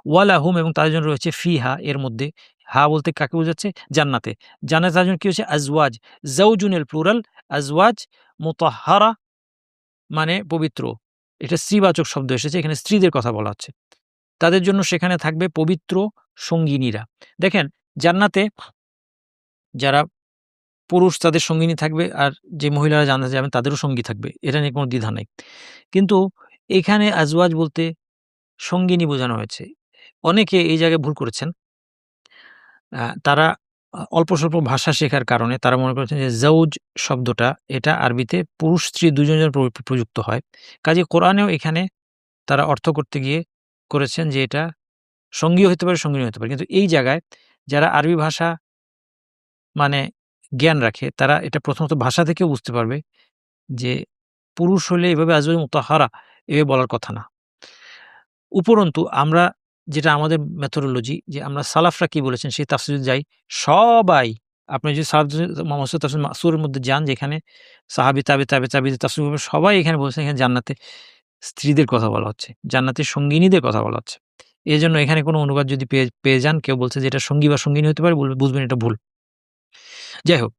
ওয়ালাহুম এবং তাদের জন্য রয়েছে ফিহা এর মধ্যে, হা বলতে কাকে বোঝাচ্ছে? জান্নাতে। জান্নাতে তাদের জন্য কি হচ্ছে? আজওয়াজ, জাওজুনের প্লুরাল, আজওয়াজ মুতাহহারা মানে পবিত্র। এটা স্ত্রীবাচক শব্দ এসেছে, এখানে স্ত্রীদের কথা বলা হচ্ছে। তাদের জন্য সেখানে থাকবে পবিত্র সঙ্গিনীরা। দেখেন জান্নাতে যারা পুরুষ তাদের সঙ্গিনী থাকবে, আর যে মহিলারা জান্নাতে যাবেন তাদেরও সঙ্গী থাকবে। এটা নিয়ে কোনো দ্বিধা নাই। কিন্তু এখানে আজওয়াজ বলতে সঙ্গিনী বোঝানো হয়েছে। অনেকে এই জায়গায় ভুল করেছেন। তারা অল্প-স্বল্প ভাষা শেখার কারণে তারা মনে করেছেন যে জৌজ শব্দটা এটা আরবিতে পুরুষ স্ত্রী দুজনের প্রযুক্ত হয়। কাজেই কোরআনেও এখানে তারা অর্থ করতে গিয়ে করেছেন যে এটা সঙ্গীও হতে পারে, সঙ্গিনী হতে পারে। কিন্তু এই জায়গায় যারা আরবি ভাষা মানে জ্ঞান রাখে তারা এটা প্রথমত ভাষা থেকেও বুঝতে পারবে যে পুরুষ হলে এভাবে আজওয়াজ মুতাহহারা এভাবে বলার কথা না। উপরন্তু আমরা যেটা আমাদের মেথোডোলজি যে আমরা সালাফরা কি বলেছেন সেই তাফসীরে যদি যাই, সবাই আপনি যদি মাসুদ তাফসীর মাসুরের মধ্যে যান যেখানে সাহাবী, তাবিঈদের তাফসীর করবেন, সবাই এখানে বলছেন এখানে জান্নাতে স্ত্রীদের কথা বলা হচ্ছে, জান্নাতের সঙ্গিনীদের কথা বলা হচ্ছে। এজন্য এখানে কোনো অনুবাদ যদি পেয়ে যান কেউ বলছে যে এটা সঙ্গী বা সঙ্গিনী হতে পারে, বুঝবেন এটা ভুল। যাই হোক,